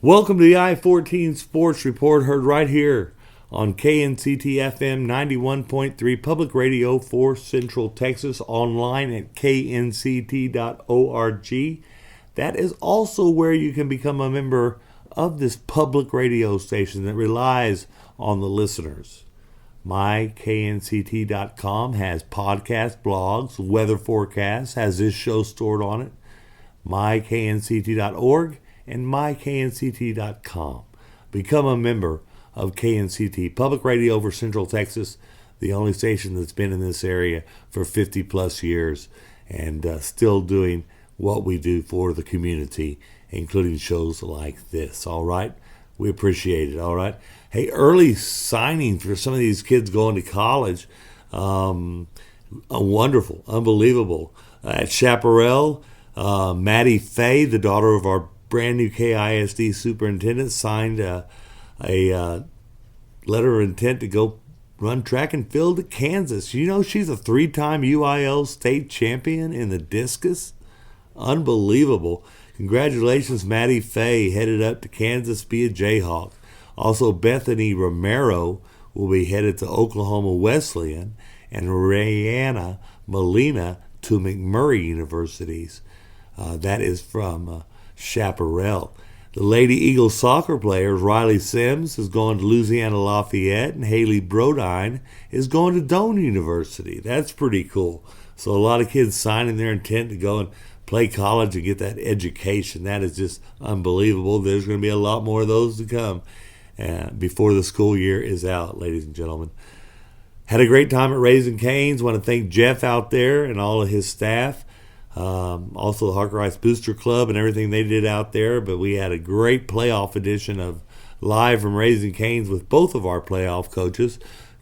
Welcome to the I14 Sports Report, heard right here on KNCT FM 91.3 Public Radio for Central Texas, online at knct.org. That is also where you can become a member of this public radio station that relies on the listeners. MyKNCT.com has podcast blogs, weather forecasts, has this show stored on it. MyKNCT.org and myknct.com. Become a member of KNCT, Public Radio for Central Texas, the only station that's been in this area for 50 plus years and still doing what we do for the community, including shows like this. All right? We appreciate it. All right? Hey, early signing for some of these kids going to college. Wonderful, unbelievable. At Chaparral, Maddie Fay, the daughter of our brand new KISD superintendent, signed a letter of intent to go run track and field at Kansas. You know, she's a 3-time UIL state champion in the discus. Unbelievable. Congratulations, Maddie Fay, headed up to Kansas, be a Jayhawk. Also, Bethany Romero will be headed to Oklahoma Wesleyan, and Rayanna Molina to McMurray Universities. That is from Chaparral. The Lady Eagles soccer players, Riley Sims is going to Louisiana Lafayette, and Haley Brodine is going to Doane University. That's pretty cool. So a lot of kids signing their intent to go and play college and get that education. That is just unbelievable. There's going to be a lot more of those to come before the school year is out, ladies and gentlemen. Had a great time at Raising Cane's. Want to thank Jeff out there and all of his staff. Also the Harker Heights Booster Club and everything they did out there. But we had a great playoff edition of Live from Raising Cane's with both of our playoff coaches.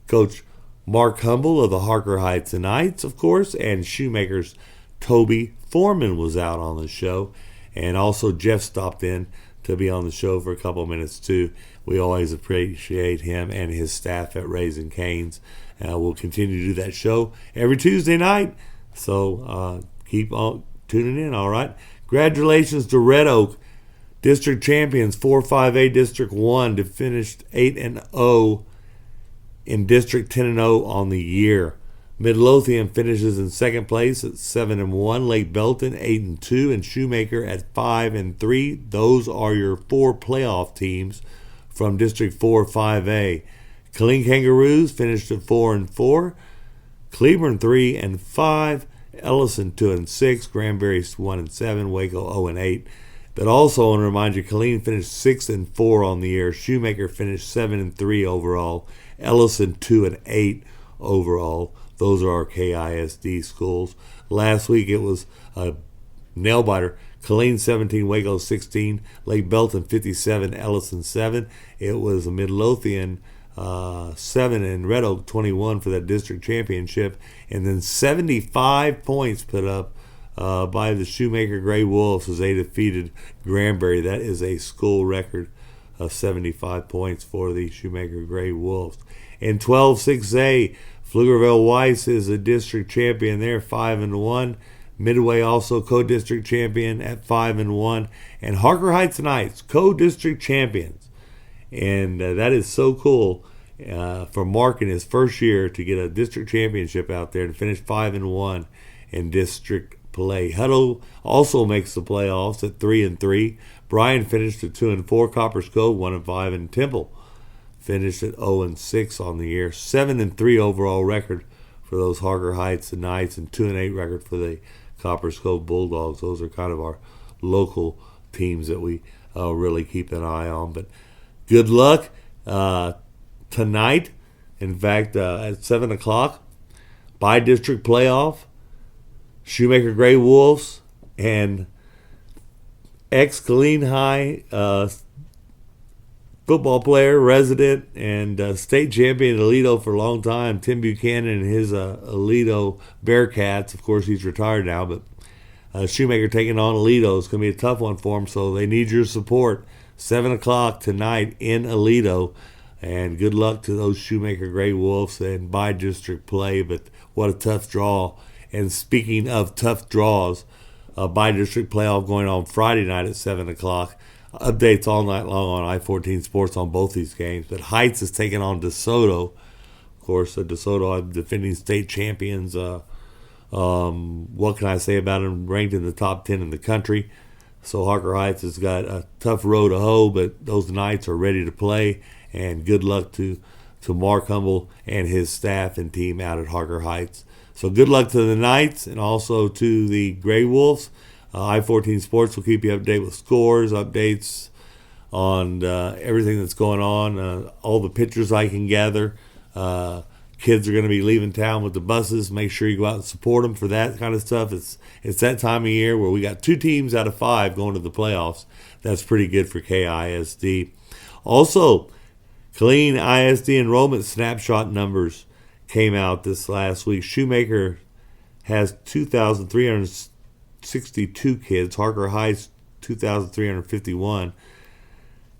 Coach Mark Humble of the Harker Heights Knights, of course, and Shoemaker's Toby Foreman was out on the show. And also Jeff stopped in to be on the show for a couple of minutes too. We always appreciate him and his staff at Raising Cane's. We'll continue to do that show every Tuesday night. So keep on tuning in, all right? Congratulations to Red Oak, district champions, 4-5A District 1, to finish 8-0 in District 10-0 on the year. Midlothian finishes in second place at 7-1, Lake Belton 8-2, and Shoemaker at 5-3. Those are your 4 playoff teams from District 4-5A. Killeen Kangaroos finished at 4-4, Cleburne 3-5, Ellison 2-6, Granbury 1-7, Waco 0-8. But also, I want to remind you, Killeen finished 6-4 on the year. Shoemaker finished 7-3 overall. Ellison 2-8 overall. Those are our KISD schools. Last week it was a nail biter. Killeen 17, Waco 16, Lake Belton 57, Ellison 7. It was a Midlothian 7 and Red Oak 21 for that district championship, and then 75 points put up by the Shoemaker Gray Wolves as they defeated Granbury. That is a school record of 75 points for the Shoemaker Gray Wolves. In 12-6A, Pflugerville Weiss is a district champion there, 5-1. Midway also co-district champion at 5-1, and Harker Heights Knights co-district champions. And that is so cool for Mark in his first year to get a district championship out there and finish 5-1 in district play. Hutto also makes the playoffs at 3-3. Bryan finished at 2-4. Coppers Cove 1-5, and Temple finished at 0-6 on the year. 7-3 overall record for those Harker Heights Knights, and 2-8 record for the Coppers Cove Bulldogs. Those are kind of our local teams that we really keep an eye on. But good luck tonight. In fact, at 7 o'clock, by-district playoff, Shoemaker Gray Wolves and ex-Killeen High football player, resident, and state champion at Aledo for a long time, Tim Buchanan and his Aledo Bearcats. Of course, he's retired now, but Shoemaker taking on Aledo is going to be a tough one for him, so they need your support. 7 o'clock tonight in Aledo, and good luck to those Shoemaker Gray Wolves and by-district play, but what a tough draw. And speaking of tough draws, by-district playoff going on Friday night at 7 o'clock. updates all night long on i14 Sports on both these games. But Heights is taking on DeSoto. Of course, DeSoto are defending state champions. What can I say about them? Ranked in the top 10 in the country. So Harker Heights has got a tough road to hoe, but those Knights are ready to play. And good luck to Mark Humble and his staff and team out at Harker Heights. So good luck to the Knights and also to the Grey Wolves. i14 Sports will keep you up to date with scores, updates on everything that's going on, all the pictures I can gather. Kids are going to be leaving town with the buses. Make sure you go out and support them for that kind of stuff. It's that time of year where we got 2 teams out of 5 going to the playoffs. That's pretty good for KISD. Also, Killeen ISD enrollment snapshot numbers came out this last week. Shoemaker has 2,362 kids. Harker Heights, 2,351.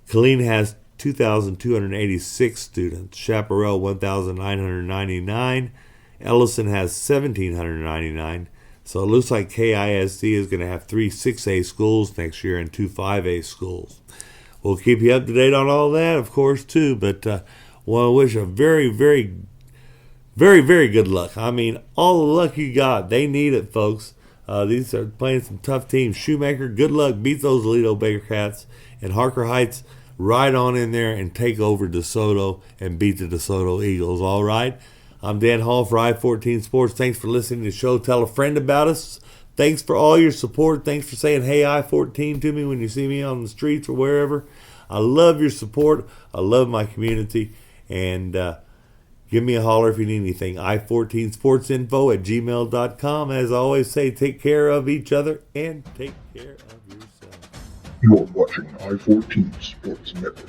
Killeen has 2,286 students. Chaparral, 1,999. Ellison has 1,799. So it looks like KISD is going to have 3 6A schools next year and 2 5A schools. We'll keep you up to date on all that, of course, too. But want to wish a very, very, very, very good luck. I mean, all the luck you got. They need it, folks. These are playing some tough teams. Shoemaker, good luck. Beat those Aledo Bearcats. And Harker Heights, ride on in there and take over DeSoto and beat the DeSoto Eagles. All right? I'm Dan Hall for i14 Sports. Thanks for listening to the show. Tell a friend about us. Thanks for all your support. Thanks for saying, hey, i14 to me when you see me on the streets or wherever. I love your support. I love my community. And give me a holler if you need anything. i14sportsinfo@gmail.com. As I always say, take care of each other and take care of yourself. You're watching i14 Sports Network.